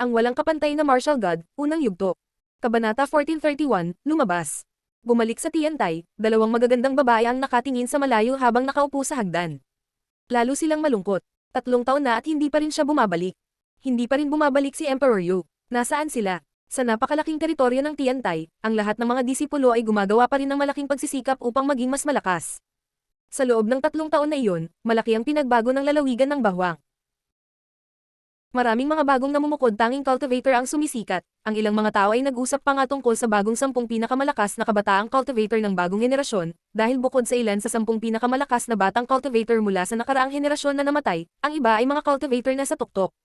Ang walang kapantay na martial god, unang yugto. Kabanata 1431, lumabas. Bumalik sa Tiantay, dalawang magagandang babae ang nakatingin sa malayo habang nakaupo sa hagdan. Lalo silang malungkot. 3 taon na at hindi pa rin siya bumabalik. Hindi pa rin bumabalik si Emperor Yu. Nasaan sila? Sa napakalaking teritoryo ng Tiantay, ang lahat ng mga disipulo ay gumagawa pa rin ng malaking pagsisikap upang maging mas malakas. Sa loob ng 3 taon na iyon, malaki ang pinagbago ng lalawigan ng Bahwang. Maraming mga bagong namumukod tanging cultivator ang sumisikat. Ang ilang mga tao ay nag-usap pa nga tungkol sa bagong 10 pinakamalakas na kabataang cultivator ng bagong henerasyon, dahil bukod sa ilan sa 10 pinakamalakas na batang cultivator mula sa nakaraang henerasyon na namatay, ang iba ay mga cultivator na sa tuktok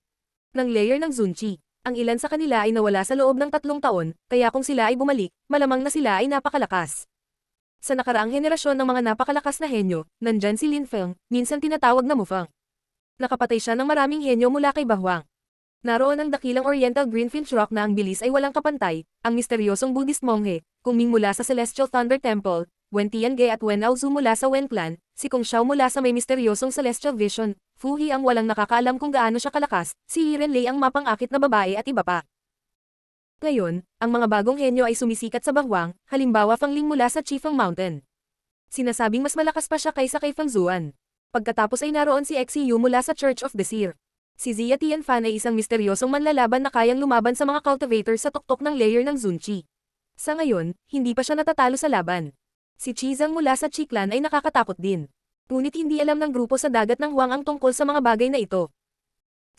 ng layer ng Zunchi. Ang ilan sa kanila ay nawala sa loob ng 3 taon, kaya kung sila ay bumalik, malamang na sila ay napakalakas. Sa nakaraang henerasyon ng mga napakalakas na henyo, nandyan si Lin Feng, minsan tinatawag na Mufang. Nakapatay siya ng maraming henyo mula kay Bahwang. Naroon ang dakilang Oriental Greenfinch Rock na ang bilis ay walang kapantay, ang misteryosong Buddhist monghe, Kung Ming mula sa Celestial Thunder Temple, Wen Tiange at Wen Aozu mula sa Wen Clan, si Kung Xiao mula sa may misteryosong Celestial Vision, Fu He ang walang nakakaalam kung gaano siya kalakas, si Yiren Lei ang mapang-akit na babae at iba pa. Ngayon, ang mga bagong henyo ay sumisikat sa Bahwang, halimbawa Fang Ling mula sa Chifeng Mountain. Sinasabing mas malakas pa siya kaysa kay Fang Zuan. Pagkatapos ay naroon si XCU mula sa Church of the Seer. Si Zia Tianfan ay isang misteryosong manlalaban na kayang lumaban sa mga cultivator sa tuktok ng layer ng Zunchi. Sa ngayon, hindi pa siya natatalo sa laban. Si Chizang mula sa Chi Clan ay nakakatakot din. Ngunit hindi alam ng grupo sa dagat ng Huang ang tungkol sa mga bagay na ito.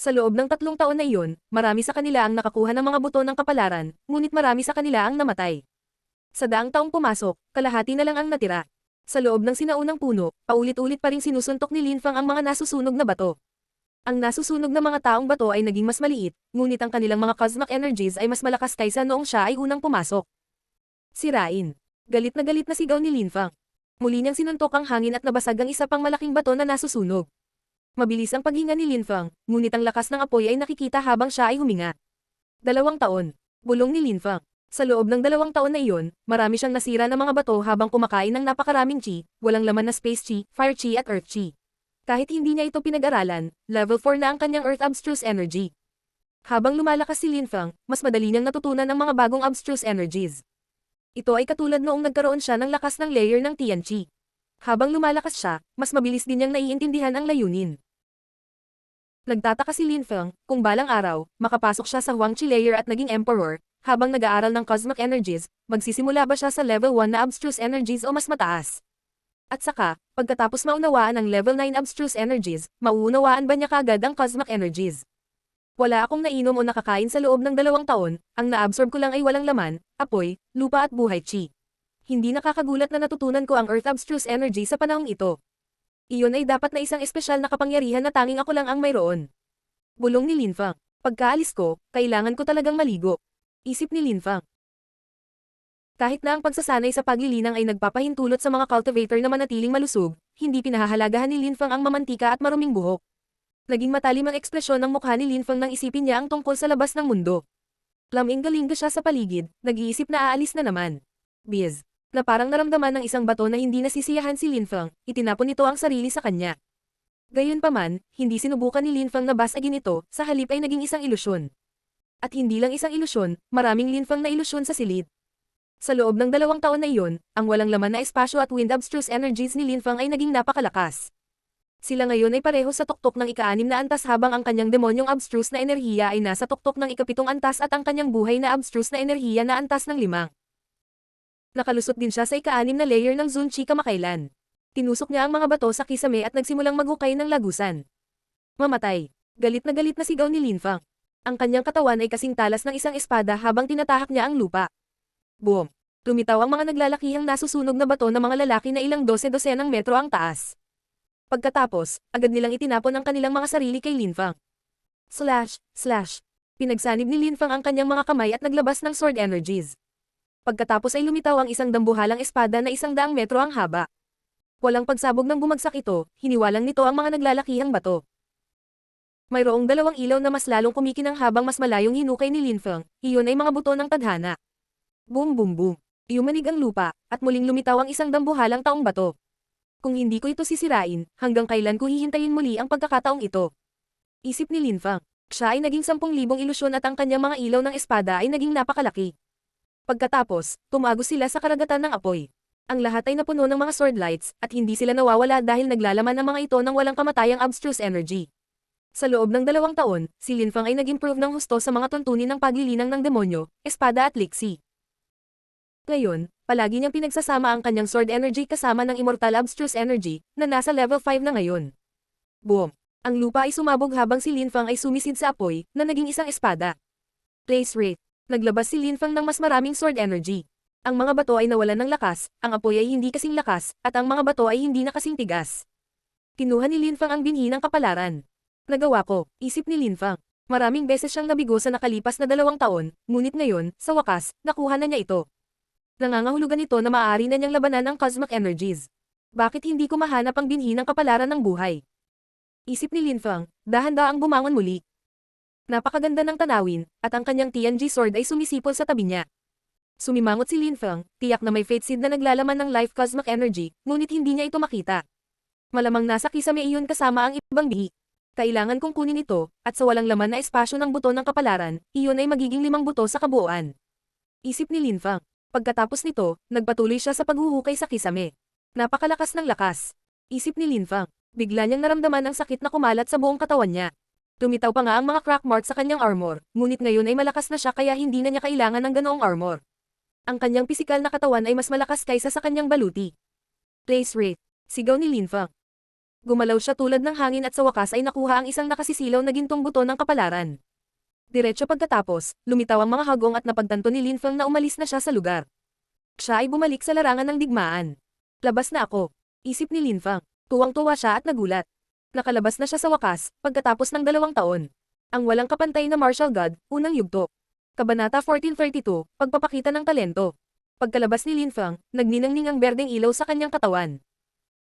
Sa loob ng 3 taon na iyon, marami sa kanila ang nakakuha ng mga buto ng kapalaran, ngunit marami sa kanila ang namatay. Sa daang taong pumasok, kalahati na lang ang natira. Sa loob ng sinaunang puno, paulit-ulit pa ring sinusuntok ni Lin Fang ang mga nasusunog na bato. Ang nasusunog na mga taong bato ay naging mas maliit, ngunit ang kanilang mga cosmic energies ay mas malakas kaysa noong siya ay unang pumasok. Sirain. Galit na sigaw ni Lin Fang. Muli niyang sinuntok ang hangin at nabasag ang isa pang malaking bato na nasusunog. Mabilis ang paghinga ni Lin Fang, ngunit ang lakas ng apoy ay nakikita habang siya ay huminga. 2 taon. Bulong ni Lin Fang. Sa loob ng 2 taon na iyon, marami siyang nasira na mga bato habang kumakain ng napakaraming chi, walang laman na space chi, fire chi at earth chi. Kahit hindi niya ito pinag-aralan, level 4 na ang kanyang earth abstruse energy. Habang lumalakas si Lin Fang, mas madali niyang natutunan ang mga bagong abstruse energies. Ito ay katulad noong nagkaroon siya ng lakas ng layer ng Tianqi. Habang lumalakas siya, mas mabilis din niyang naiintindihan ang layunin. Nagtataka si Lin Feng, kung balang araw, makapasok siya sa Huangqi layer at naging emperor, habang nag-aaral ng cosmic energies, magsisimula ba siya sa level 1 na abstruse energies o mas mataas? At saka, pagkatapos maunawaan ang level 9 abstruse energies, mauunawaan ba niya kaagad ang cosmic energies? Wala akong nainom o nakakain sa loob ng 2 taon, ang naabsorb ko lang ay walang laman, apoy, lupa at buhay chi. Hindi nakakagulat na natutunan ko ang earth abstruse energy sa panahong ito. Iyon ay dapat na isang espesyal na kapangyarihan na tanging ako lang ang mayroon. Bulong ni Lin Fang. Pagkaalis ko, kailangan ko talagang maligo. Isip ni Lin Fang. Kahit na ang pagsasanay sa paglilinang ay nagpapahintulot sa mga cultivator na manatiling malusog, hindi pinahahalagahan ni Lin Fang ang mamantika at maruming buhok. Naging matalim ang ekspresyon ng mukha ni Lin Fang nang isipin niya ang tungkol sa labas ng mundo. Laming-galing siya sa paligid, nag-iisip na aalis na naman. Biz. Na parang naramdaman ng isang bato na hindi nasisiyahan si Lin Fang, itinapon nito ang sarili sa kanya. Gayunpaman, hindi sinubukan ni Lin Fang na basagin ito, sa halip ay naging isang ilusyon. At hindi lang isang ilusyon, maraming Lin Fang na ilusyon sa silid. Sa loob ng 2 taon na iyon, ang walang laman na espasyo at wind abstruse energies ni Lin Fang ay naging napakalakas. Sila ngayon ay pareho sa tuktok ng ika-6 na antas habang ang kanyang demonyong abstruse na enerhiya ay nasa tuktok ng ika-7 antas at ang kanyang buhay na abstruse na enerhiya na antas ng 5. Nakalusot din siya sa ika-6 na layer ng Zunchi kamakailan. Tinusok niya ang mga bato sa kisame at nagsimulang maghukay ng lagusan. Mamatay. Galit na sigaw ni Lin Fang. Ang kanyang katawan ay kasing talas ng isang espada habang tinatahak niya ang lupa. Boom! Lumitaw ang mga naglalakihang nasusunog na bato ng mga lalaki na ilang dose-dosenang metro ang taas. Pagkatapos, agad nilang itinapon ang kanilang mga sarili kay Lin Fang. Slash, slash. Pinagsanib ni Lin Fang ang kanyang mga kamay at naglabas ng sword energies. Pagkatapos ay lumitaw ang isang dambuhalang espada na 100 metro ang haba. Walang pagsabog nang bumagsak ito, hiniwalang nito ang mga naglalakihang bato. Mayroong 2 ilaw na mas lalong kumikinang habang mas malayong hinukay ni Lin Feng, iyon ay mga buto ng tadhana. Boom boom boom. Yumanig ang lupa, at muling lumitaw ang isang dambuhalang taong bato. Kung hindi ko ito sisirain, hanggang kailan ko hihintayin muli ang pagkakataong ito? Isip ni Lin Fang. Siya ay naging 10,000 ilusyon at ang kanyang mga ilaw ng espada ay naging napakalaki. Pagkatapos, tumagos sila sa karagatan ng apoy. Ang lahat ay napuno ng mga sword lights, at hindi sila nawawala dahil naglalaman ang mga ito ng walang kamatayang abstruse energy. Sa loob ng 2 taon, si Lin Fang ay nag-improve ng husto sa mga tuntunin ng paglilinang ng demonyo, espada at liksi. Ngayon, palagi niyang pinagsasama ang kanyang sword energy kasama ng immortal abstruse energy, na nasa level 5 na ngayon. Boom! Ang lupa ay sumabog habang si Lin Fang ay sumisid sa apoy, na naging isang espada. Place rate. Naglabas si Lin Fang ng mas maraming sword energy. Ang mga bato ay nawalan ng lakas, ang apoy ay hindi kasing lakas, at ang mga bato ay hindi na kasing tigas. Kinuha ni Lin Fang ang binhi ng kapalaran. Nagawa ko, isip ni Lin Fang. Maraming beses siyang nabigo sa nakalipas na 2 taon, ngunit ngayon, sa wakas, nakuha na niya ito. Nangangahulugan ito na maaari na niyang labanan ang cosmic energies. Bakit hindi ko mahanap ang binhi ng kapalaran ng buhay? Isip ni Lin Fang, dahan-daang bumangon muli. Napakaganda ng tanawin, at ang kanyang TNG sword ay sumisipol sa tabi niya. Sumimangot si Lin Fang, tiyak na may fate seed na naglalaman ng life cosmic energy, ngunit hindi niya ito makita. Malamang nasa kisame iyon kasama ang ibang bihi. Kailangan kong kunin ito, at sa walang laman na espasyo ng buto ng kapalaran, iyon ay magiging 5 buto sa kabuuan. Isip ni Lin Fang. Pagkatapos nito, nagpatuloy siya sa paghuhukay sa kisame. Napakalakas ng lakas. Isip ni Lin Fang. Bigla niyang naramdaman ang sakit na kumalat sa buong katawan niya. Tumitaw pa nga ang mga crack marks sa kanyang armor, ngunit ngayon ay malakas na siya kaya hindi na niya kailangan ng ganoong armor. Ang kanyang pisikal na katawan ay mas malakas kaysa sa kanyang baluti. Place rate. Sigaw ni Lin Fang. Gumalaw siya tulad ng hangin at sa wakas ay nakuha ang isang nakasisilaw na gintong buto ng kapalaran. Diretso pagkatapos, lumitaw ang mga hagong at napagtanto ni Lin Fang na umalis na siya sa lugar. Siya ay bumalik sa larangan ng digmaan. Labas na ako. Isip ni Lin Fang. Tuwang-tuwa siya at nagulat. Nakalabas na siya sa wakas, pagkatapos ng 2 taon. Ang walang kapantay na martial god, unang yugto. Kabanata 1432, pagpapakita ng talento. Pagkalabas ni Lin Fang, nagninang-ning ang berdeng ilaw sa kanyang katawan.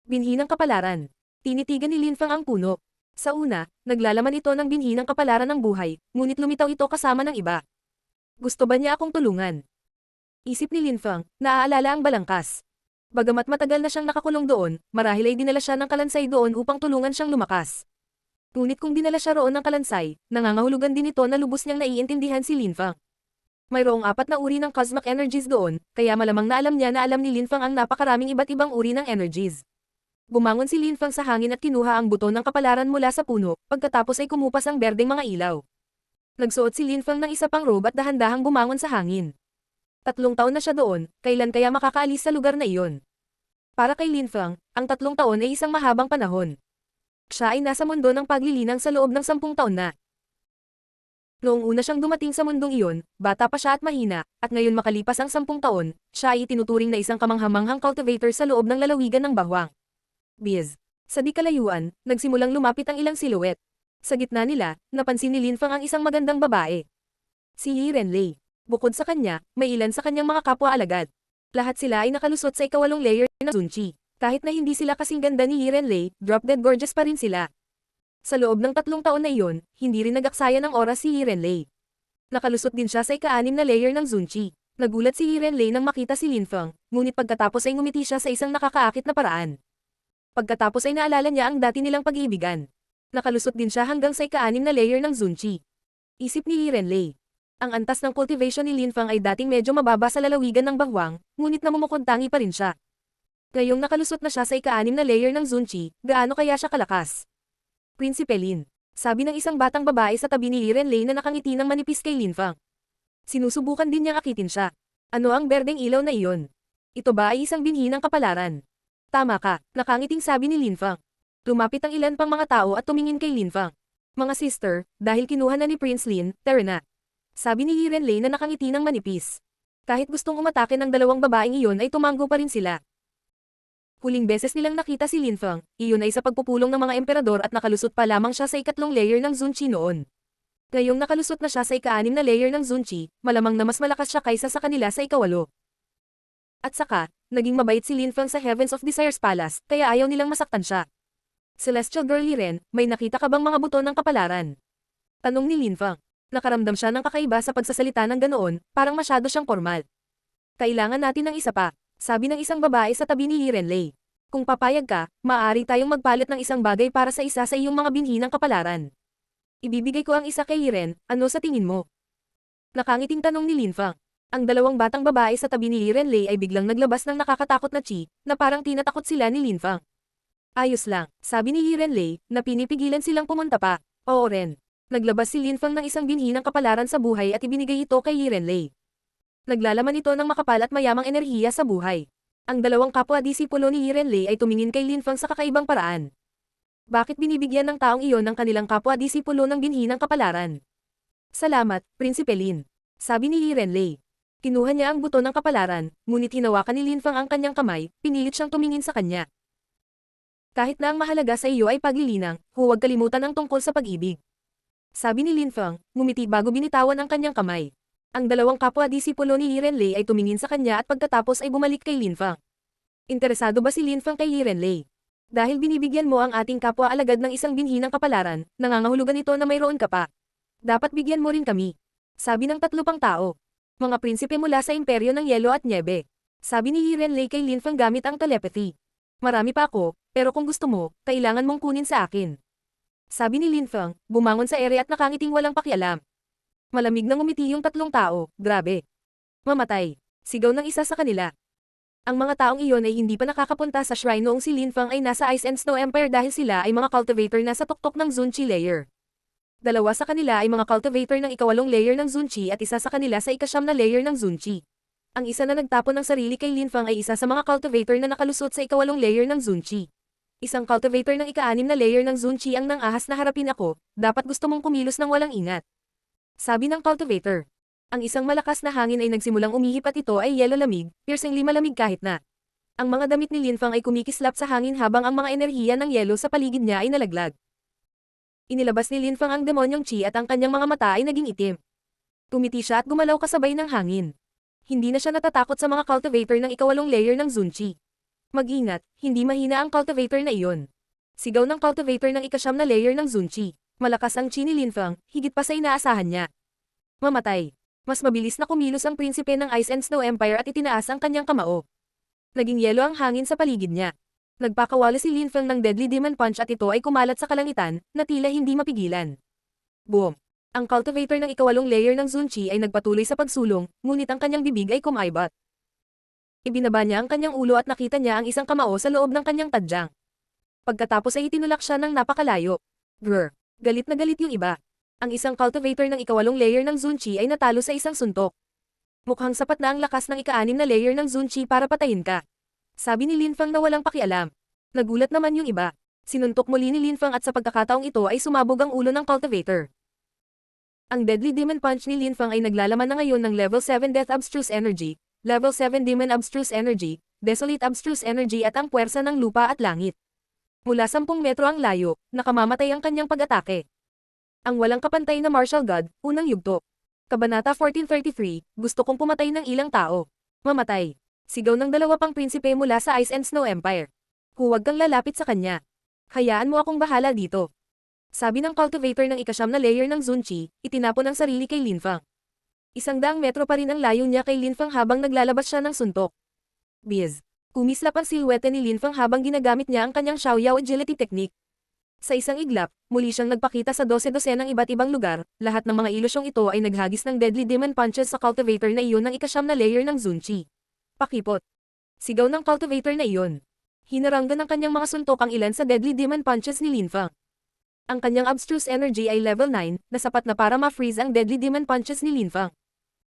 Binhi ng kapalaran. Tinitigan ni Lin Fang ang puno. Sa una, naglalaman ito ng binhi ng kapalaran ng buhay, ngunit lumitaw ito kasama ng iba. Gusto ba niya akong tulungan? Isip ni Lin Fang, naaalala ang balangkas. Bagamat matagal na siyang nakakulong doon, marahil ay dinala siya ng kalansay doon upang tulungan siyang lumakas. Ngunit kung dinala siya roon ng kalansay, nangangahulugan din ito na lubos niyang naiintindihan si Lin Fang. Mayroong 4 na uri ng cosmic energies doon, kaya malamang na alam niya na alam ni Lin Fang ang napakaraming iba't ibang uri ng energies. Bumangon si Lin Fang sa hangin at kinuha ang buto ng kapalaran mula sa puno, pagkatapos ay kumupas ang berdeng mga ilaw. Nagsuot si Lin Fang ng isa pang robe at dahan-dahang bumangon sa hangin. 3 taon na siya doon, kailan kaya makakaalis sa lugar na iyon? Para kay Lin Fang, ang 3 taon ay isang mahabang panahon. Siya ay nasa mundo ng paglilinang sa loob ng 10 taon na. Noong una siyang dumating sa mundong iyon, bata pa siya at mahina, at ngayon makalipas ang 10 taon, siya ay itinuturing na isang kamanghamanghang cultivator sa loob ng lalawigan ng Bahwang. Biz. Sa di kalayuan, nagsimulang lumapit ang ilang siluet. Sa gitna nila, napansin ni Lin Fang ang isang magandang babae. Si Yi Renlei. Bukod sa kanya, may ilan sa kanyang mga kapwa-alagad. Lahat sila ay nakalusot sa ika-8 layer ng Zunchi. Kahit na hindi sila kasing ganda ni Yi Renlei, drop-dead gorgeous pa rin sila. Sa loob ng 3 taon na iyon, hindi rin nag-aksaya ng oras si Yi Renlei. Nakalusot din siya sa ika-6 na layer ng Zunchi. Nagulat si Yi Renlei nang makita si Lin Fang, ngunit pagkatapos ay ngumiti siya sa isang nakakaakit na paraan. Pagkatapos ay naalala niya ang dati nilang pag-iibigan. Nakalusot din siya hanggang sa ika-6 na layer ng Zunchi. Isip ni Yi Renlei. Ang antas ng cultivation ni Lin Fang ay dating medyo mababa sa lalawigan ng Bahwang, ngunit namumukod-tangi pa rin siya. Ngayong nakalusot na siya sa ika-6 na layer ng Zunchi, gaano kaya siya kalakas? Prinsipe Lin. Sabi ng isang batang babae sa tabi ni Yi Renlei na nakangiti ng manipis kay Lin Fang. Sinusubukan din niyang akitin siya. Ano ang berdeng ilaw na iyon? Ito ba ay isang binhi ng kapalaran? Tama ka, nakangiting sabi ni Lin Fang. Lumapit ang ilan pang mga tao at tumingin kay Lin Fang. Mga sister, dahil kinuha na ni Prince Lin, tara na. Sabi ni Yi Renlei na nakangiti ng manipis. Kahit gustong umatake ng 2 babaeng iyon ay tumango pa rin sila. Huling beses nilang nakita si Lin Fang, iyon ay sa pagpupulong ng mga emperador at nakalusot pa lamang siya sa ika-3 layer ng Zunchi noon. Ngayong nakalusot na siya sa ika-6 na layer ng Zunchi, malamang na mas malakas siya kaysa sa kanila sa ika-8. At saka, naging mabait si Lin Fang sa Heavens of Desires Palace, kaya ayaw nilang masaktan siya. Celestial Girlie Ren, may nakita ka bang mga buto ng kapalaran? Tanong ni Lin Fang. Nakaramdam siya ng kakaiba sa pagsasalita ng ganoon, parang masyado siyang formal. Kailangan natin ng isa pa, sabi ng isang babae sa tabi ni Yi Renlei. Kung papayag ka, maaari tayong magpalit ng isang bagay para sa isa sa iyong mga binhi ng kapalaran. Ibibigay ko ang isa kay Yiren, ano sa tingin mo? Nakangiting tanong ni Linfang. Ang dalawang batang babae sa tabi ni Yiren Lei ay biglang naglabas ng nakakatakot na chi, na parang tinatakot sila ni Linfang. Ayos lang, sabi ni Yiren Lei, na pinipigilan silang pumunta pa. Oo rin. Naglabas si Linfang ng isang binhi ng kapalaran sa buhay at ibinigay ito kay Yiren Lei. Naglalaman ito ng makapal at mayamang enerhiya sa buhay. Ang dalawang kapwa-disipulo ni Yiren Lei ay tumingin kay Linfang sa kakaibang paraan. Bakit binibigyan ng taong iyon ng kanilang kapwa-disipulo ng binhi ng kapalaran? Salamat, Prinsipe Lin. Sabi ni Yiren Lei. Kinuha niya ang buto ng kapalaran, ngunit hinawakan ni Linfang ang kanyang kamay, pinilit siyang tumingin sa kanya. Kahit na ang mahalaga sa iyo ay paglilinang, huwag kalimutan ang tungkol sa pag-ibig. Sabi ni Linfang, ngumiti bago binitawan ang kanyang kamay. Ang dalawang kapwa-disipulo ni Yiren Lei ay tumingin sa kanya at pagkatapos ay bumalik kay Linfang. Interesado ba si Linfang kay Yiren Lei? Dahil binibigyan mo ang ating kapwa-alagad ng isang binhi ng kapalaran, nangangahulugan ito na mayroon ka pa. Dapat bigyan mo rin kami. Sabi ng tatlo pang tao. Mga prinsipe mula sa imperyo ng yelo at nyebe. Sabi ni Yiren Lei kay Linfang gamit ang telepathy. Marami pa ako, pero kung gusto mo, kailangan mong kunin sa akin. Sabi ni Linfang, bumangon sa ere at nakangiting walang pakialam. Malamig na ngumiti yung tatlong tao, grabe. Mamatay. Sigaw ng isa sa kanila. Ang mga taong iyon ay hindi pa nakakapunta sa shrine noong si Linfang ay nasa Ice and Snow Empire dahil sila ay mga cultivator na sa tuktok ng Zunchi layer. Dalawa sa kanila ay mga cultivator ng ikawalong layer ng Zunchi at isa sa kanila sa ikasyam na layer ng Zunchi. Ang isa na nagtapon ng sarili kay Linfang ay isa sa mga cultivator na nakalusot sa ikawalong layer ng Zunchi. Isang cultivator ng ika-6 na layer ng Zunchi ang nang-ahas na harapin ako, dapat gusto mong kumilos ng walang ingat. Sabi ng cultivator. Ang isang malakas na hangin ay nagsimulang umihip at ito ay yelo lamig, piercingly malamig kahit na. Ang mga damit ni Linfang ay kumikislap sa hangin habang ang mga enerhiya ng yelo sa paligid niya ay nalaglag. Inilabas ni Linfang ang demonyong chi at ang kanyang mga mata ay naging itim. Tumiti siya at gumalaw kasabay ng hangin. Hindi na siya natatakot sa mga cultivator ng ikawalong layer ng Zunchi. Mag-ingat, hindi mahina ang cultivator na iyon. Sigaw ng cultivator ng ikasyam na layer ng Zunchi. Malakas ang chi ni Linfang, higit pa sa inaasahan niya. Mamatay. Mas mabilis na kumilos ang prinsipe ng Ice and Snow Empire at itinaas ang kanyang kamao. Naging yelo ang hangin sa paligid niya. Nagpakawala si Linfang ng Deadly Demon Punch at ito ay kumalat sa kalangitan, na tila hindi mapigilan. Boom! Ang cultivator ng ikawalong layer ng Zunchi ay nagpatuloy sa pagsulong, ngunit ang kanyang bibig ay kumaibat. Ibinaba niya ang kanyang ulo at nakita niya ang isang kamao sa loob ng kanyang tadyang. Pagkatapos ay itinulak siya ng napakalayo. Grr! Galit na galit yung iba. Ang isang cultivator ng ikawalong layer ng Zunchi ay natalo sa isang suntok. Mukhang sapat na ang lakas ng ika-6 na layer ng Zunchi para patayin ka. Sabi ni Linfang na walang pakialam. Nagulat naman yung iba. Sinuntok muli ni Linfang at sa pagkakataong ito ay sumabog ang ulo ng cultivator. Ang Deadly Demon Punch ni Linfang ay naglalaman na ngayon ng Level 7 Death Abstruse Energy, Level 7 Demon Abstruse Energy, Desolate Abstruse Energy at ang puwersa ng lupa at langit. Mula 10 metro ang layo, nakamamatay ang kanyang pag-atake. Ang walang kapantay na martial god, unang yugto. Kabanata 1433, gusto kong pumatay ng ilang tao. Mamatay. Sigaw ng dalawa pang prinsipe mula sa Ice and Snow Empire. Huwag kang lalapit sa kanya. Hayaan mo akong bahala dito. Sabi ng cultivator ng ikasyam na layer ng Zunchi, itinapon ang sarili kay Linfang. 100 metro pa rin ang layo niya kay Linfang habang naglalabas siya ng suntok. Biz. Kumislap ang silhouette ni Linfang habang ginagamit niya ang kanyang Xiaoyao agility technique. Sa isang iglap, muli siyang nagpakita sa 12-12 ng iba't ibang lugar, lahat ng mga ilusyong ito ay naghagis ng deadly demon punches sa cultivator na iyon ng ikasyam na layer ng Zunchi. Pakipot. Sigaw ng cultivator na iyon. Hinaranggan ng kanyang mga suntok ang ilan sa deadly demon punches ni Linfang. Ang kanyang abstruse energy ay level 9, na sapat na para ma-freeze ang deadly demon punches ni Linfang.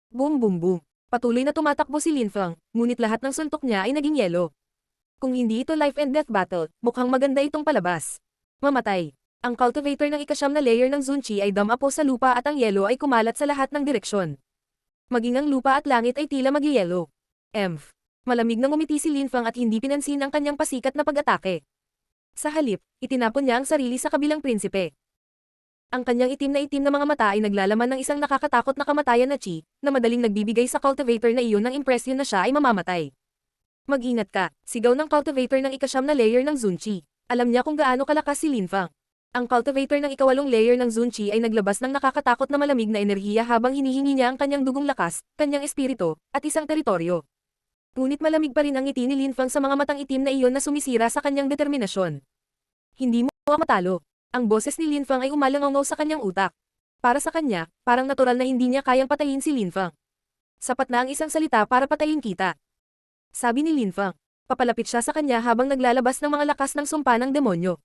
Boom boom boom. Patuloy na tumatakbo si Linfang, ngunit lahat ng suntok niya ay naging yelo. Kung hindi ito life and death battle, mukhang maganda itong palabas. Mamatay. Ang cultivator ng ikasyam na layer ng Zunchi ay dumapo sa lupa at ang yelo ay kumalat sa lahat ng direksyon. Maging ang lupa at langit ay tila magyelo. Malamig na ngumiti si Linfang at hindi pinansin ang kanyang pasikat na pag-atake. Sa halip, itinapon niya ang sarili sa kabilang prinsipe. Ang kanyang itim na mga mata ay naglalaman ng isang nakakatakot na kamatayan na chi, na madaling nagbibigay sa cultivator na iyon ng impresyon na siya ay mamamatay. Mag-ingat ka, sigaw ng cultivator ng ikasyam na layer ng Zunchi. Alam niya kung gaano kalakas si Linfang. Ang cultivator ng ikawalong layer ng Zunchi ay naglabas ng nakakatakot na malamig na enerhiya habang hinihingi niya ang kanyang dugong lakas, kanyang espiritu, at isang teritoryo. Ngunit malamig pa rin ang ngiti ni Linfang sa mga matang itim na iyon na sumisira sa kanyang determinasyon. Hindi mo matalo. Ang boses ni Lin Fang ay umalangaw sa kanyang utak. Para sa kanya, parang natural na hindi niya kayang patayin si Lin Fang. Sapat na ang isang salita para patayin kita. Sabi ni Lin Fang. Papalapit siya sa kanya habang naglalabas ng mga lakas ng sumpa ng demonyo.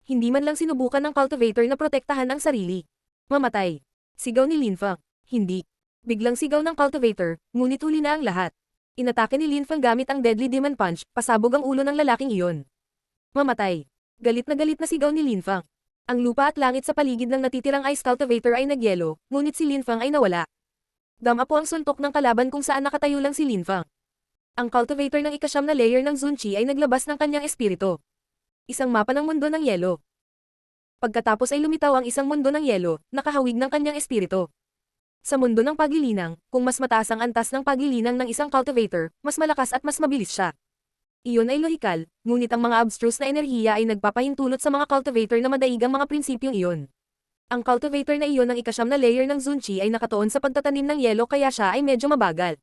Hindi man lang sinubukan ng cultivator na protektahan ang sarili. Mamatay. Sigaw ni Lin Fang. Hindi. Biglang sigaw ng cultivator, ngunit huli na ang lahat. Inatake ni Lin Fang gamit ang Deadly Demon Punch, pasabog ang ulo ng lalaking iyon. Mamatay. Galit na sigaw ni Lin Fang. Ang lupa at langit sa paligid ng natitirang ice cultivator ay nagyelo, ngunit si Lin Fang ay nawala. Dama po ang suntok ng kalaban kung saan nakatayo lang si Lin Fang. Ang cultivator ng ika-9 na layer ng Zunchi ay naglabas ng kanyang espiritu. Isang mapa ng mundo ng yelo. Pagkatapos ay lumitaw ang isang mundo ng yelo, nakahawig ng kanyang espiritu. Sa mundo ng paglilinang, kung mas mataas ang antas ng paglilinang ng isang cultivator, mas malakas at mas mabilis siya. Iyon ay lohikal, ngunit ang mga abstruse na enerhiya ay nagpapahintulot sa mga cultivator na madaigang mga prinsipyong iyon. Ang cultivator na iyon ng ika-9 na layer ng Zunchi ay nakatuon sa pagtatanim ng yelo kaya siya ay medyo mabagal.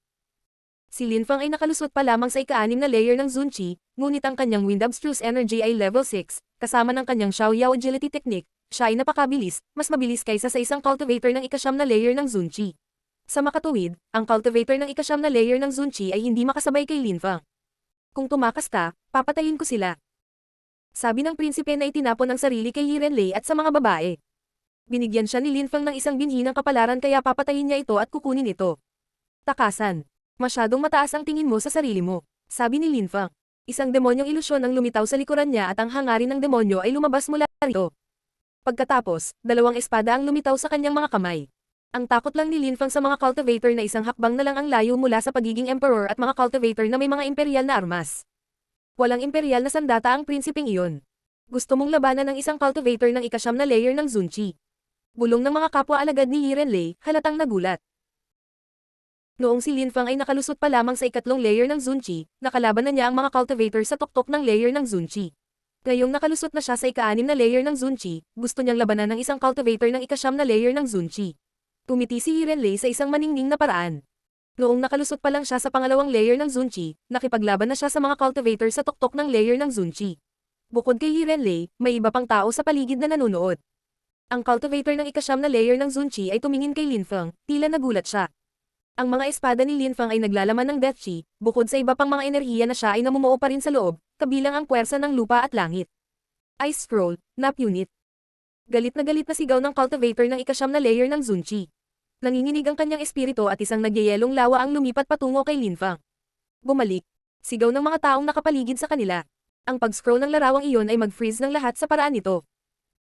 Si Lin Fang ay nakalusot pa lamang sa ika-6 na layer ng Zunchi, ngunit ang kanyang Wind Abstruse Energy ay level 6, kasama ng kanyang Xiaoyao Agility Technique, siya ay napakabilis, mas mabilis kaysa sa isang cultivator ng ika-9 na layer ng Zunchi. Sa makatuwid, ang cultivator ng ika-9 na layer ng Zunchi ay hindi makasabay kay Lin Fang. Kung tumakas ka, papatayin ko sila. Sabi ng prinsipe na itinapon ang sarili kay Yi Renlei at sa mga babae. Binigyan siya ni Lin Fang ng isang binhi ng kapalaran kaya papatayin niya ito at kukunin ito. Takasan. Masyadong mataas ang tingin mo sa sarili mo, sabi ni Lin Fang. Isang demonyong ilusyon ang lumitaw sa likuran niya at ang hangarin ng demonyo ay lumabas mula rito. Pagkatapos, 2 espada ang lumitaw sa kanyang mga kamay. Ang takot lang ni Lin Fang sa mga cultivator na isang hakbang na lang ang layo mula sa pagiging emperor at mga cultivator na may mga imperial na armas. Walang imperial na sandata ang prinsipeng iyon. Gusto mong labanan ng isang cultivator ng ika-9 na layer ng Zunchi. Bulong ng mga kapwa alagad ni Yi Renlei, halatang nagulat. Noong si Lin Fang ay nakalusot pa lamang sa ika-3 layer ng Zunchi, nakalaban na niya ang mga cultivator sa tuktok ng layer ng Zunchi. Ngayong nakalusot na siya sa ika-6 na layer ng Zunchi, gusto niyang labanan ng isang cultivator ng ika-9 na layer ng Zunchi. Tumiti si Yi Renlei sa isang maningning na paraan. Noong nakalusot pa lang siya sa pangalawang layer ng Zunchi, nakipaglaban na siya sa mga cultivator sa tuktok ng layer ng Zunchi. Bukod kay Yi Renlei, may iba pang tao sa paligid na nanonood. Ang cultivator ng ika-9 na layer ng Zunchi ay tumingin kay Lin Fang, tila nagulat siya. Ang mga espada ni Lin Fang ay naglalaman ng Death Chi, bukod sa iba pang mga enerhiya na siya ay namumuo pa rin sa loob, kabilang ang puwersa ng lupa at langit. Ice Scroll, Nap Unit. Galit na sigaw ng cultivator ng ika-9 na layer ng Zunchi. Nanginginig ang kanyang espiritu at isang nagyayelong lawa ang lumipat patungo kay Lin Fang. Bumalik. Sigaw ng mga taong nakapaligid sa kanila. Ang pag-scroll ng larawang iyon ay mag-freeze ng lahat sa paraan nito.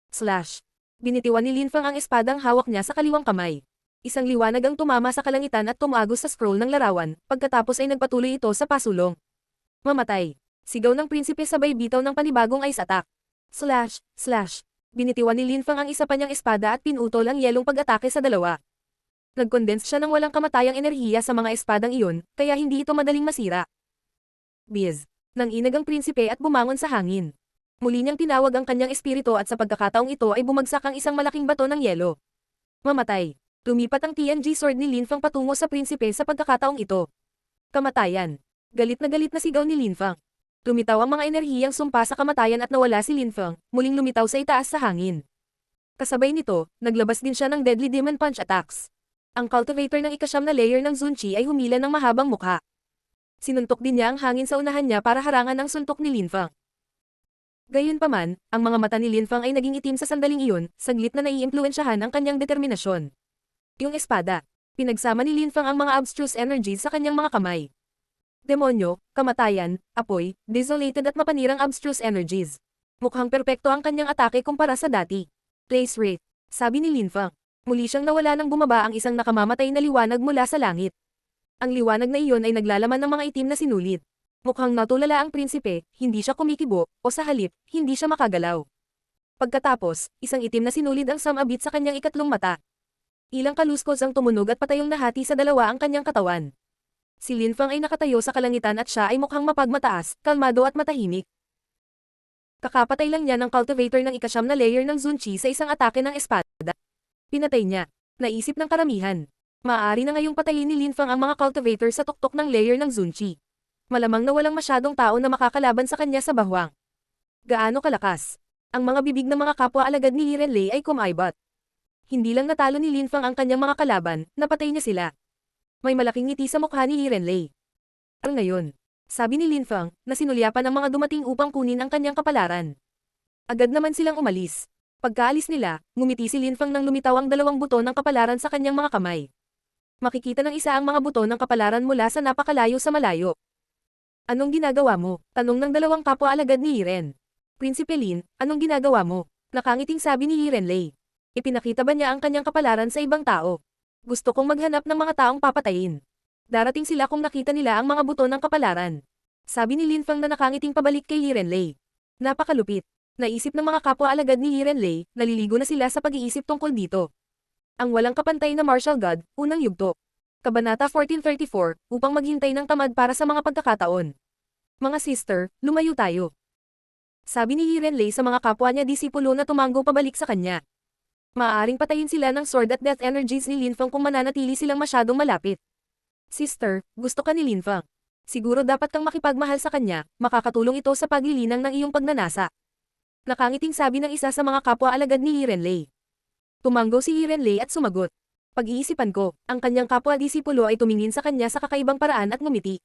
Slash. Binitiwan ni Lin Fang ang espadang hawak niya sa kaliwang kamay. Isang liwanag ang tumama sa kalangitan at tumagos sa scroll ng larawan, pagkatapos ay nagpatuloy ito sa pasulong. Mamatay. Sigaw ng prinsipe sabay bitaw ng panibagong ice attack. Slash. Binitiwan ni Lin Fang ang isa pa niyang espada at pinutol ang yelong pag-atake sa dalawa. Nag-condense siya ng walang kamatayang enerhiya sa mga espadang iyon, kaya hindi ito madaling masira. Biz. Nang inag ang prinsipe at bumangon sa hangin. Muli niyang tinawag ang kanyang espiritu at sa pagkakataong ito ay bumagsak ang isang malaking bato ng yelo. Mamatay. Lumipat ang TNG sword ni Lin Fang patungo sa prinsipe sa pagkakataong ito. Kamatayan. Galit na sigaw ni Lin Fang. Lumitaw ang mga enerhiyang sumpa sa kamatayan at nawala si Lin Fang, muling lumitaw sa itaas sa hangin. Kasabay nito, naglabas din siya ng Deadly Demon Punch attacks. Ang cultivator ng ika-9 na layer ng Zunchi ay humila ng mahabang mukha. Sinuntok din niya ang hangin sa unahan niya para harangan ang suntok ni Lin Fang. Gayunpaman, ang mga mata ni Lin Fang ay naging itim sa sandaling iyon, saglit na naiimpluwensyahan ang kanyang determinasyon. Yung espada. Pinagsama ni Lin Fang ang mga abstruse energies sa kanyang mga kamay. Demonyo, kamatayan, apoy, desolated at mapanirang abstruse energies. Mukhang perpekto ang kanyang atake kumpara sa dati. Place rate. Sabi ni Lin Fang. Muli siyang nawala nang bumaba ang isang nakamamatay na liwanag mula sa langit. Ang liwanag na iyon ay naglalaman ng mga itim na sinulid. Mukhang natulala ang prinsipe, hindi siya kumikibo, o sa halip, hindi siya makagalaw. Pagkatapos, isang itim na sinulid ang sumabit sa kanyang ikatlong mata. Ilang kaluskos ang tumunog at patayong nahati sa dalawa ang kanyang katawan. Si Lin Fang ay nakatayo sa kalangitan at siya ay mukhang mapagmataas, kalmado at matahimik. Kakapatay lang niya ng cultivator ng ika-9 na layer ng Zunchi sa isang atake ng espada. Pinatay niya. Naisip ng karamihan. Maaari na ngayong patayin ni Lin Fang ang mga cultivator sa tuktok ng layer ng Zunchi. Malamang na walang masyadong tao na makakalaban sa kanya sa bahwang. Gaano kalakas? Ang mga bibig ng mga kapwa-alagad ni Yirenlei ay kumaibat. Hindi lang natalo ni Linfang ang kanyang mga kalaban, napatay niya sila. May malaking ngiti sa mukha ni Yirenlei. Ngayon, sabi ni Linfang, na sinulyapan ang mga dumating upang kunin ang kanyang kapalaran. Agad naman silang umalis. Pagkaalis nila, ngumiti si Linfang nang lumitaw ang dalawang buto ng kapalaran sa kanyang mga kamay. Makikita ng isa ang mga buto ng kapalaran mula sa napakalayo sa malayo. Anong ginagawa mo? Tanong ng dalawang kapwa-alagad ni Yiren. Prinsipe Lin, anong ginagawa mo? Nakangiting sabi ni Yirenlei. Ipinakita ba niya ang kanyang kapalaran sa ibang tao? Gusto kong maghanap ng mga taong papatayin. Darating sila kung nakita nila ang mga buto ng kapalaran. Sabi ni Linfang na nakangiting pabalik kay Yirenlei. Napakalupit. Naisip ng mga kapwa-alagad ni Yirenlei, naliligo na sila sa pag-iisip tungkol dito. Ang walang kapantay na martial god, unang yugto. Kabanata 1434, upang maghintay ng tamad para sa mga pagkakataon. Mga sister, lumayo tayo. Sabi ni Yirenlei sa mga kapwa niya disipulo na tumango pabalik sa kanya. Maaaring patayin sila ng sword at death energies ni Linfang kung mananatili silang masyadong malapit. Sister, gusto ka ni Linfang. Siguro dapat kang makipagmahal sa kanya, makakatulong ito sa paglilinang ng iyong pagnanasa. Nakangiting sabi ng isa sa mga kapwa-alagad ni Yirenlei. Tumango si Yirenlei at sumagot. Pag-iisipan ko, ang kanyang kapwa-disipulo ay tumingin sa kanya sa kakaibang paraan at ngumiti.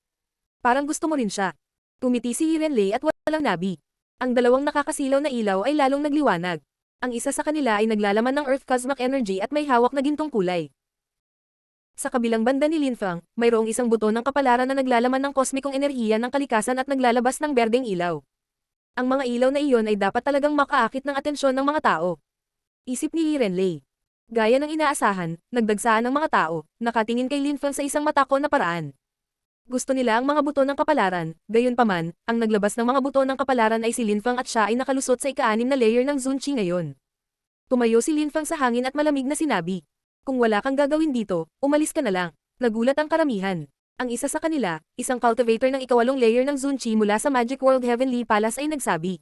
Parang gusto mo rin siya. Tumiti si Yirenlei at walang nabi. Ang dalawang nakakasilaw na ilaw ay lalong nagliwanag. Ang isa sa kanila ay naglalaman ng Earth Cosmic Energy at may hawak na gintong kulay. Sa kabilang banda ni Linfang, mayroong isang buto ng kapalaran na naglalaman ng kosmikong enerhiya ng kalikasan at naglalabas ng berdeng ilaw. Ang mga ilaw na iyon ay dapat talagang makaakit ng atensyon ng mga tao. Isip ni Yirenlei. Gaya ng inaasahan, nagdagsaan ng mga tao, nakatingin kay Linfang sa isang matako na paraan. Gusto nila ang mga buto ng kapalaran, gayunpaman, ang naglabas ng mga buto ng kapalaran ay si Linfang at siya ay nakalusot sa ika-6 na layer ng Zunqi ngayon. Tumayo si Linfang sa hangin at malamig na sinabi. Kung wala kang gagawin dito, umalis ka na lang. Nagulat ang karamihan. Ang isa sa kanila, isang cultivator ng ika-8 layer ng Zunqi mula sa Magic World Heavenly Palace ay nagsabi.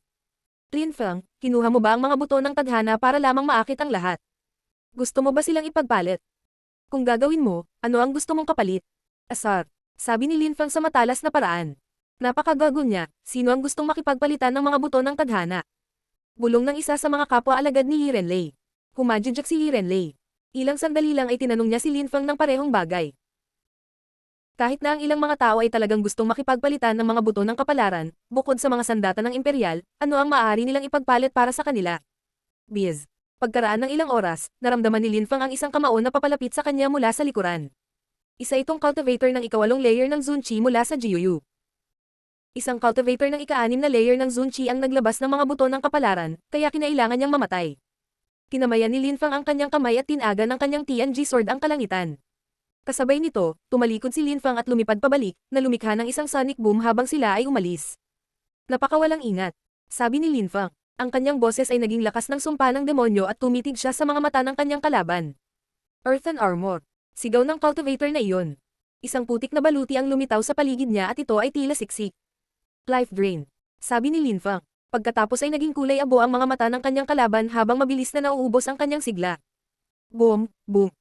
Linfang, kinuha mo ba ang mga buto ng tadhana para lamang maakit ang lahat? Gusto mo ba silang ipagpalit? Kung gagawin mo, ano ang gusto mong kapalit? Asar. Sabi ni Linfang sa matalas na paraan. Napakagago niya, sino ang gustong makipagpalitan ng mga buto ng tadhana? Bulong ng isa sa mga kapwa-alagad ni Yirenlei. Humajijak si Yirenlei. Ilang sandali lang ay tinanong niya si Linfang ng parehong bagay. Kahit na ang ilang mga tao ay talagang gustong makipagpalitan ng mga buto ng kapalaran, bukod sa mga sandata ng imperial, ano ang maaari nilang ipagpalit para sa kanila? Biz. Pagkaraan ng ilang oras, naramdaman ni Linfang ang isang kamao na papalapit sa kanya mula sa likuran. Isa itong cultivator ng ika-8 layer ng Zunqi mula sa Jiuyu. Isang cultivator ng ika-6 na layer ng Zunqi ang naglabas ng mga buto ng kapalaran, kaya kinailangan niyang mamatay. Kinamayan ni Linfang ang kanyang kamay at tinaga ng kanyang TNG sword ang kalangitan. Kasabay nito, tumalikod si Linfang at lumipad pabalik, na lumikha ng isang sonic boom habang sila ay umalis. Napakawalang ingat. Sabi ni Linfang. Ang kanyang boses ay naging lakas ng sumpa ng demonyo at tumitig siya sa mga mata ng kanyang kalaban. Earthen Armor. Sigaw ng cultivator na iyon. Isang putik na baluti ang lumitaw sa paligid niya at ito ay tila siksik. Life Drain. Sabi ni Linfang. Pagkatapos ay naging kulay abo ang mga mata ng kanyang kalaban habang mabilis na nauubos ang kanyang sigla. Boom, boom.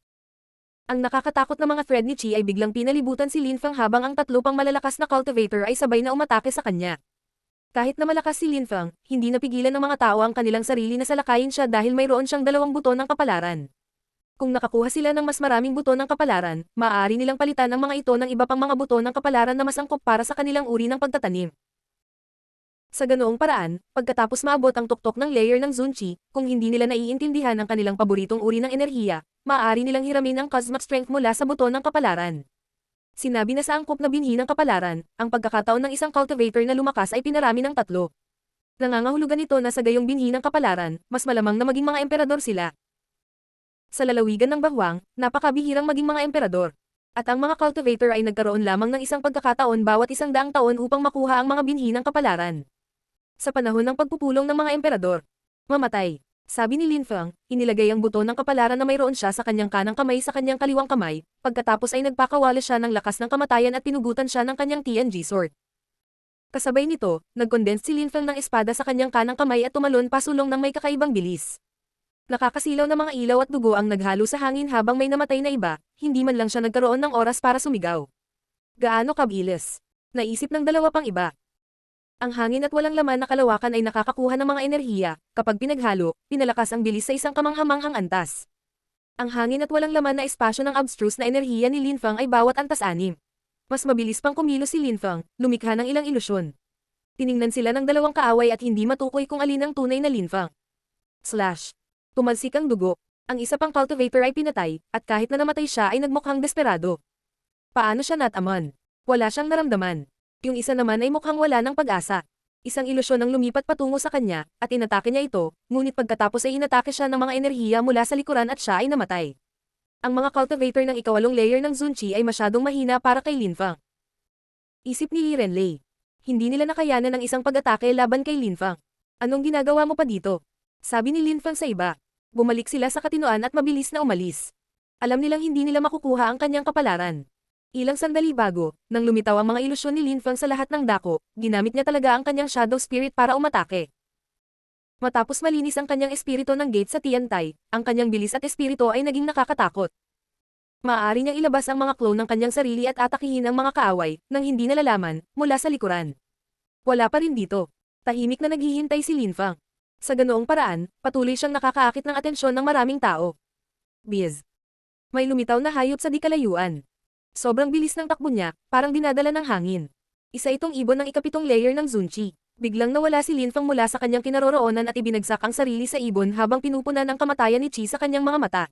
Ang nakakatakot na mga thread ni Chi ay biglang pinalibutan si Linfang habang ang tatlo pang malalakas na cultivator ay sabay na umatake sa kanya. Kahit na malakas si Linfang, hindi napigilan ng mga tao ang kanilang sarili na salakayin siya dahil mayroon siyang 2 buto ng kapalaran. Kung nakakuha sila ng mas maraming buto ng kapalaran, maaari nilang palitan ang mga ito ng iba pang mga buto ng kapalaran na mas angkop para sa kanilang uri ng pagtatanim. Sa ganoong paraan, pagkatapos maabot ang tuktok ng layer ng Zunqi, kung hindi nila naiintindihan ang kanilang paboritong uri ng enerhiya, maaari nilang hiramin ang cosmic strength mula sa buto ng kapalaran. Sinabi na sa angkop na binhi ng kapalaran, ang pagkakataon ng isang cultivator na lumakas ay pinarami ng 3. Nangangahulugan ito na sa gayong binhi ng kapalaran, mas malamang na maging mga emperador sila. Sa lalawigan ng Bahwang, napakabihirang maging mga emperador. At ang mga cultivator ay nagkaroon lamang ng isang pagkakataon bawat 100 taon upang makuha ang mga binhi ng kapalaran. Sa panahon ng pagpupulong ng mga emperador, mamatay. Sabi ni Linfang, inilagay ang buto ng kapalaran na mayroon siya sa kanyang kanang kamay sa kanyang kaliwang kamay, pagkatapos ay nagpakawala siya ng lakas ng kamatayan at pinugutan siya ng kanyang TNG sword. Kasabay nito, nag-condense si Linfang ng espada sa kanyang kanang kamay at tumalon pasulong ng may kakaibang bilis. Nakakasilaw na mga ilaw at dugo ang naghalo sa hangin habang may namatay na iba, hindi man lang siya nagkaroon ng oras para sumigaw. Gaano kabilis? Naisip ng 2 pang iba. Ang hangin at walang laman na kalawakan ay nakakakuha ng mga enerhiya, kapag pinaghalo, pinalakas ang bilis sa isang kamanghamanghang antas. Ang hangin at walang laman na espasyo ng abstruse na enerhiya ni Linfang ay bawat antas-anim. Mas mabilis pang kumilos si Linfang, lumikha ng ilang ilusyon. Tiningnan sila ng dalawang kaaway at hindi matukoy kung alin ang tunay na Linfang. Slash. Tumalsik ang dugo. Ang isa pang cultivator ay pinatay, at kahit na namatay siya ay nagmukhang desperado. Paano siya nataman? Wala siyang naramdaman. Yung isa naman ay mukhang wala ng pag-asa. Isang ilusyon ang lumipat patungo sa kanya, at inatake niya ito, ngunit pagkatapos ay inatake siya ng mga enerhiya mula sa likuran at siya ay namatay. Ang mga cultivator ng ikawalong layer ng Zunchi ay masyadong mahina para kay Linfang. Isip ni Li Renlei. Hindi nila nakayanan ang isang pag-atake laban kay Linfang. Anong ginagawa mo pa dito? Sabi ni Linfang sa iba. Bumalik sila sa katinoan at mabilis na umalis. Alam nilang hindi nila makukuha ang kanyang kapalaran. Ilang sandali bago, nang lumitaw ang mga ilusyon ni Linfang sa lahat ng dako, ginamit niya talaga ang kanyang shadow spirit para umatake. Matapos malinis ang kanyang espiritu ng gate sa Tiantai, ang kanyang bilis at espiritu ay naging nakakatakot. Maaari niyang ilabas ang mga clone ng kanyang sarili at atakihin ang mga kaaway, nang hindi nalalaman, mula sa likuran. Wala pa rin dito. Tahimik na naghihintay si Linfang. Sa ganoong paraan, patuloy siyang nakakaakit ng atensyon ng maraming tao. Biz. May lumitaw na hayop sa di kalayuan. Sobrang bilis ng takbo niya, parang dinadala ng hangin. Isa itong ibon ng ikapitong layer ng Zunchi. Biglang nawala si Linfang mula sa kanyang kinaroroonan at ibinagsak ang sarili sa ibon habang pinupunan ang kamatayan ni Chi sa kanyang mga mata.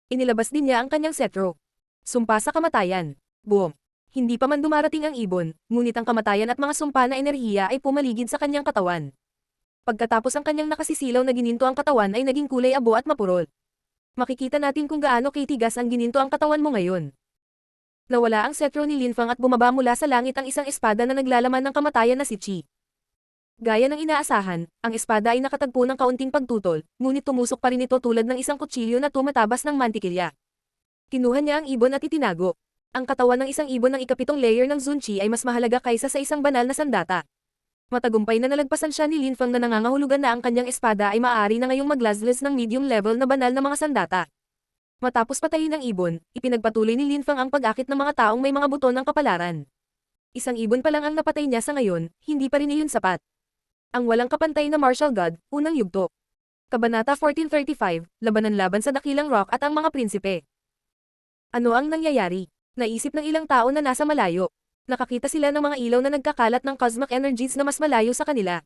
Inilabas din niya ang kanyang cetro. Sumpa sa kamatayan. Boom. Hindi pa man dumarating ang ibon, ngunit ang kamatayan at mga sumpa na enerhiya ay pumaligid sa kanyang katawan. Pagkatapos ang kanyang nakasisilaw na gininto ang katawan ay naging kulay abo at mapurol. Makikita natin kung gaano kitigas ang gininto ang katawan mo ngayon. Nawala ang cetro ni Linfang at bumaba mula sa langit ang isang espada na naglalaman ng kamatayan na si Chi. Gaya ng inaasahan, ang espada ay nakatagpo ng kaunting pagtutol, ngunit tumusok pa rin ito tulad ng isang kutsilyo na tumatabas ng mantikilya. Kinuha niya ang ibon at itinago. Ang katawan ng isang ibon ng ikapitong layer ng Zunchi ay mas mahalaga kaysa sa isang banal na sandata. Matagumpay na nalagpasan siya ni Linfang na nangangahulugan na ang kanyang espada ay maaari na ngayong maglazlas ng medium level na banal na mga sandata. Matapos patayin ang ibon, ipinagpatuloy ni Linfang ang pag-akit ng mga taong may mga buto ng kapalaran. Isang ibon pa lang ang napatay niya sa ngayon, hindi pa rin iyon sapat. Ang walang kapantay na martial god, unang yugto. Kabanata 1435, labanan-laban sa dakilang rock at ang mga prinsipe. Ano ang nangyayari? Naisip ng ilang tao na nasa malayo. Nakakita sila ng mga ilaw na nagkakalat ng cosmic energies na mas malayo sa kanila.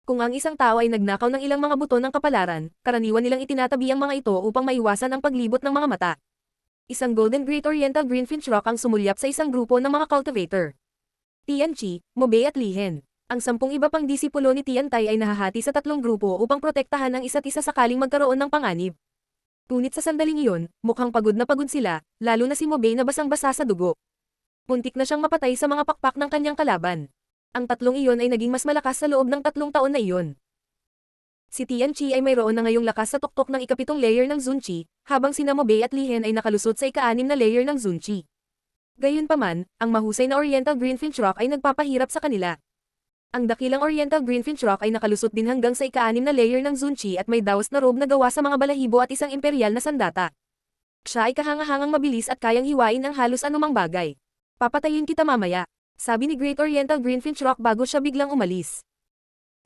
Kung ang isang tao ay nagnakaw ng ilang mga buto ng kapalaran, karaniwan nilang itinatabi ang mga ito upang maiwasan ang paglibot ng mga mata. Isang Golden Great Oriental Greenfinch Rock ang sumulyap sa isang grupo ng mga cultivator. Tianchi, Mobei at Lihen. Ang 10 iba pang disipulo ni Tiantai ay nahahati sa 3 grupo upang protektahan ang isa't isa sakaling magkaroon ng panganib. Ngunit sa sandaling iyon, mukhang pagod na pagod sila, lalo na si Mobei na basang-basa sa dugo. Muntik na siyang mapatay sa mga pakpak ng kanyang kalaban. Ang 3 iyon ay naging mas malakas sa loob ng 3 taon na iyon. Si Tianchi ay mayroon na ngayong lakas sa tuktok ng ikapitong layer ng Zunchi, habang sina Mobei at Lihen ay nakalusot sa ika-6 na layer ng Zunchi. Gayunpaman, ang mahusay na Oriental Greenfinch Rock ay nagpapahirap sa kanila. Ang dakilang Oriental Greenfinch Rock ay nakalusot din hanggang sa ika-6 na layer ng Zunchi at may daos na robe na gawa sa mga balahibo at isang imperial na sandata. Siya ay kahangahangang mabilis at kayang hiwain ang halos anumang bagay. Papatayin kita mamaya. Sabi ni Great Oriental Greenfinch Rock bago siya biglang umalis.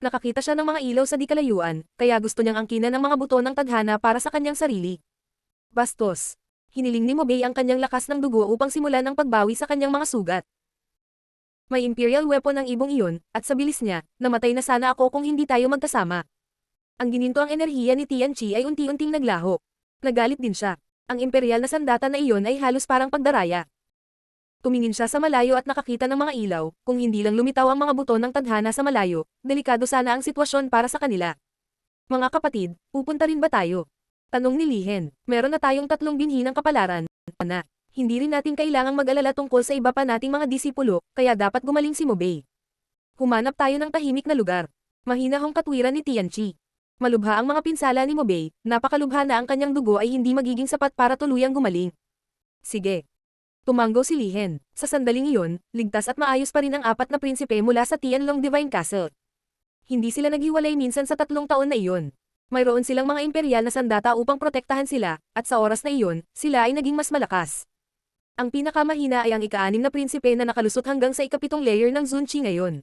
Nakakita siya ng mga ilaw sa di kalayuan, kaya gusto niyang angkinan ng mga buto ng tadhana para sa kanyang sarili. Bastos. Hiniling ni Mobei ang kanyang lakas ng dugo upang simulan ang pagbawi sa kanyang mga sugat. May imperial weapon ang ibong iyon, at sa bilis niya, namatay na sana ako kung hindi tayo magkasama. Ang gininto ang enerhiya ni Tianchi ay unti-unting naglaho. Nagalit din siya. Ang imperial na sandata na iyon ay halos parang pagdaraya. Tumingin siya sa malayo at nakakita ng mga ilaw, kung hindi lang lumitaw ang mga buto ng tadhana sa malayo, delikado sana ang sitwasyon para sa kanila. Mga kapatid, pupunta rin ba tayo? Tanong ni Lihen. Meron na tayong 3 binhi ng kapalaran. Na, hindi rin natin kailangang mag-alala tungkol sa iba pa nating mga disipulo, kaya dapat gumaling si Mobei. Humanap tayo ng tahimik na lugar. Mahina hong katwiran ni Tianchi. Malubha ang mga pinsala ni Mobei, napakalubha na ang kanyang dugo ay hindi magiging sapat para tuluyang gumaling. Sige. Tumanggo si Lihen. Sa sandaling iyon, ligtas at maayos pa rin ang 4 na prinsipe mula sa Tianlong Divine Castle. Hindi sila naghiwalay minsan sa 3 taon na iyon. Mayroon silang mga imperial na sandata upang protektahan sila, at sa oras na iyon, sila ay naging mas malakas. Ang pinakamahina ay ang ika-6 na prinsipe na nakalusot hanggang sa ikapitong layer ng Zunchi ngayon.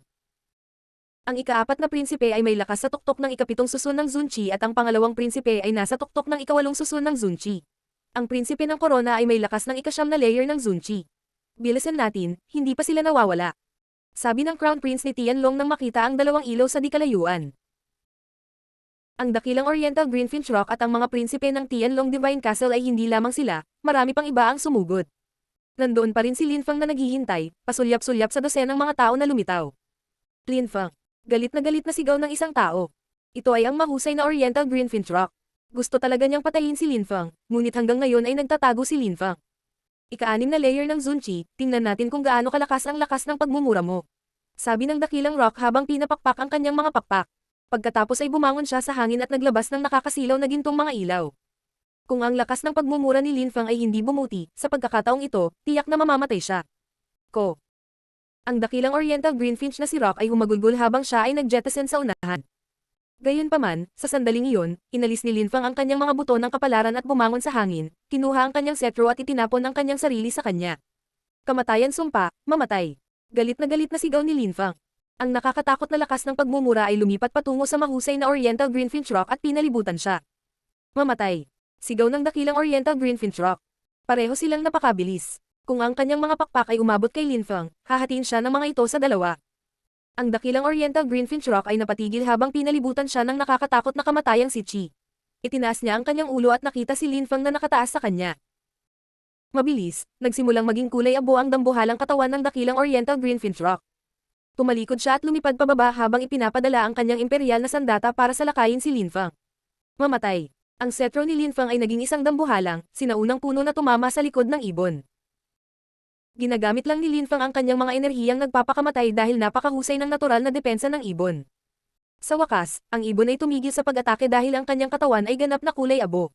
Ang ika-4 na prinsipe ay may lakas sa tuktok ng ika-7 susun ng Zunchi at ang pangalawang prinsipe ay nasa tuktok ng ika-8 susun ng Zunchi. Ang prinsipe ng korona ay may lakas ng ika-9 na layer ng Zunchi. Bilisan natin, hindi pa sila nawawala. Sabi ng Crown Prince ni Tianlong nang makita ang dalawang ilaw sa di kalayuan. Ang dakilang Oriental Greenfinch Rock at ang mga prinsipe ng Tianlong Divine Castle ay hindi lamang sila, marami pang iba ang sumugod. Nandoon pa rin si Linfang na naghihintay, pasulyap-sulyap sa dosenang mga tao na lumitaw. Linfang. Galit na sigaw ng isang tao. Ito ay ang mahusay na Oriental Greenfinch Rock. Gusto talaga niyang patayin si Linfang, ngunit hanggang ngayon ay nagtatago si Linfang. Ika-6 na layer ng Zunchi, tingnan natin kung gaano kalakas ang lakas ng pagmumura mo. Sabi ng dakilang rock habang pinapakpak ang kanyang mga pakpak. Pagkatapos ay bumangon siya sa hangin at naglabas ng nakakasilaw na gintong mga ilaw. Kung ang lakas ng pagmumura ni Linfang ay hindi bumuti, sa pagkakataong ito, tiyak na mamamatay siya. Ko. Ang dakilang Oriental Greenfinch na si Rock ay humagulgol habang siya ay nag-jettison sa unahan. Gayunpaman, sa sandaling iyon, inalis ni Linfang ang kanyang mga buto ng kapalaran at bumangon sa hangin, kinuha ang kanyang setro at itinapon ang kanyang sarili sa kanya. Kamatayan sumpa, mamatay. Galit na sigaw ni Linfang. Ang nakakatakot na lakas ng pagmumura ay lumipat patungo sa mahusay na Oriental Greenfinch Rock at pinalibutan siya. Mamatay. Sigaw ng dakilang Oriental Greenfinch Rock. Pareho silang napakabilis. Kung ang kanyang mga pakpak ay umabot kay Linfang, hahatiin siya ng mga ito sa dalawa. Ang dakilang Oriental Greenfinch Rock ay napatigil habang pinalibutan siya ng nakakatakot na kamatayang si Chi. Itinaas niya ang kanyang ulo at nakita si Linfang na nakataas sa kanya. Mabilis, nagsimulang maging kulay abo ang dambuhalang katawan ng dakilang Oriental Greenfinch Rock. Tumalikod siya at lumipad pababa habang ipinapadala ang kanyang imperial na sandata para salakayin si Linfang. Mamatay. Ang setro ni Linfang ay naging isang dambuhalang, sinaunang puno na tumama sa likod ng ibon. Ginagamit lang ni Linfang ang kanyang mga enerhiyang nagpapakamatay dahil napakahusay ng natural na depensa ng ibon. Sa wakas, ang ibon ay tumigil sa pag-atake dahil ang kanyang katawan ay ganap na kulay abo.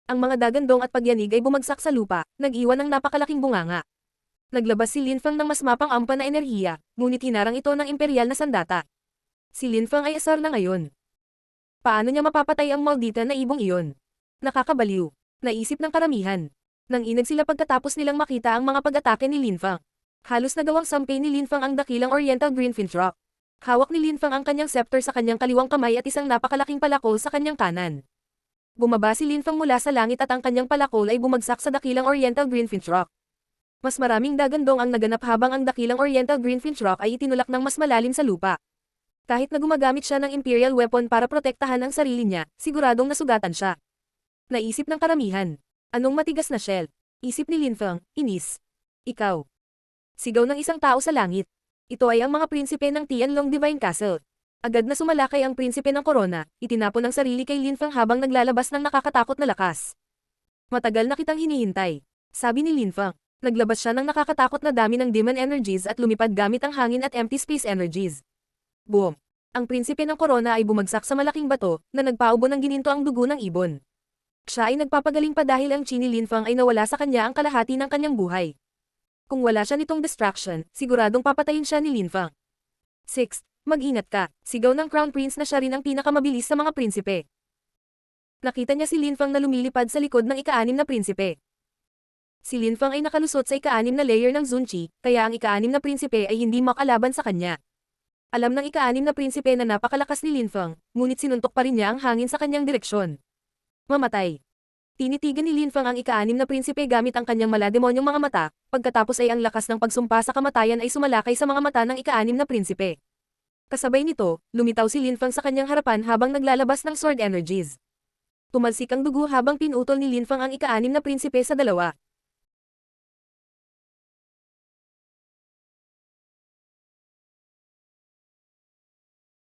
Ang mga dagandong at pagyanig ay bumagsak sa lupa, nag-iwan ng napakalaking bunganga. Naglabas si Linfang ng mas mapang-ampa na enerhiya, ngunit hinarang ito ng imperial na sandata. Si Linfang ay asar na ngayon. Paano niya mapapatay ang maldita na ibong iyon? Nakakabaliw. Naisip ng karamihan. Nanginag sila pagkatapos nilang makita ang mga pag-atake ni Linfang. Halos nagawang sampay ni Linfang ang dakilang Oriental Greenfinch Rock. Hawak ni Linfang ang kanyang scepter sa kanyang kaliwang kamay at isang napakalaking palakol sa kanyang kanan. Bumaba si Linfang mula sa langit at ang kanyang palakol ay bumagsak sa dakilang Oriental Greenfinch Rock. Mas maraming dagandong ang naganap habang ang dakilang Oriental Greenfinch Rock ay itinulak ng mas malalim sa lupa. Kahit na gumagamit siya ng Imperial Weapon para protektahan ang sarili niya, siguradong nasugatan siya. Naisip ng karamihan. Anong matigas na shell? Isip ni Linfang, inis. Ikaw. Sigaw ng isang tao sa langit. Ito ay ang mga prinsipe ng Tianlong Divine Castle. Agad na sumalakay ang prinsipe ng korona, itinapon ang sarili kay Linfang habang naglalabas ng nakakatakot na lakas. Matagal na kitang hinihintay. Sabi ni Linfang. Naglabas siya ng nakakatakot na dami ng demon energies at lumipad gamit ang hangin at empty space energies. Boom! Ang prinsipe ng korona ay bumagsak sa malaking bato, na nagpaubo ng gininto ang dugo ng ibon. Siya ay nagpapagaling pa dahil ang chi ni Linfang ay nawala sa kanya ang kalahati ng kanyang buhay. Kung wala siya nitong distraction, siguradong papatayin siya ni Linfang. 6. Mag-ingat ka, sigaw ng Crown Prince na siya rin ang pinakamabilis sa mga prinsipe. Nakita niya si Linfang na lumilipad sa likod ng ika-6 na prinsipe. Si Linfang ay nakalusot sa ika-6 na layer ng Zunchi, kaya ang ika-6 na prinsipe ay hindi makalaban sa kanya. Alam ng ika-6 na prinsipe na napakalakas ni Linfang, ngunit sinuntok pa rin niya ang hangin sa kanyang direksyon. Mamatay. Tinitigan ni Linfang ang ika-6 na prinsipe gamit ang kanyang malademonyong mga mata, pagkatapos ay ang lakas ng pagsumpa sa kamatayan ay sumalakay sa mga mata ng ika-6 na prinsipe. Kasabay nito, lumitaw si Linfang sa kanyang harapan habang naglalabas ng sword energies. Tumalsik ang dugo habang pinutol ni Linfang ang ika-6 na prinsipe sa dalawa.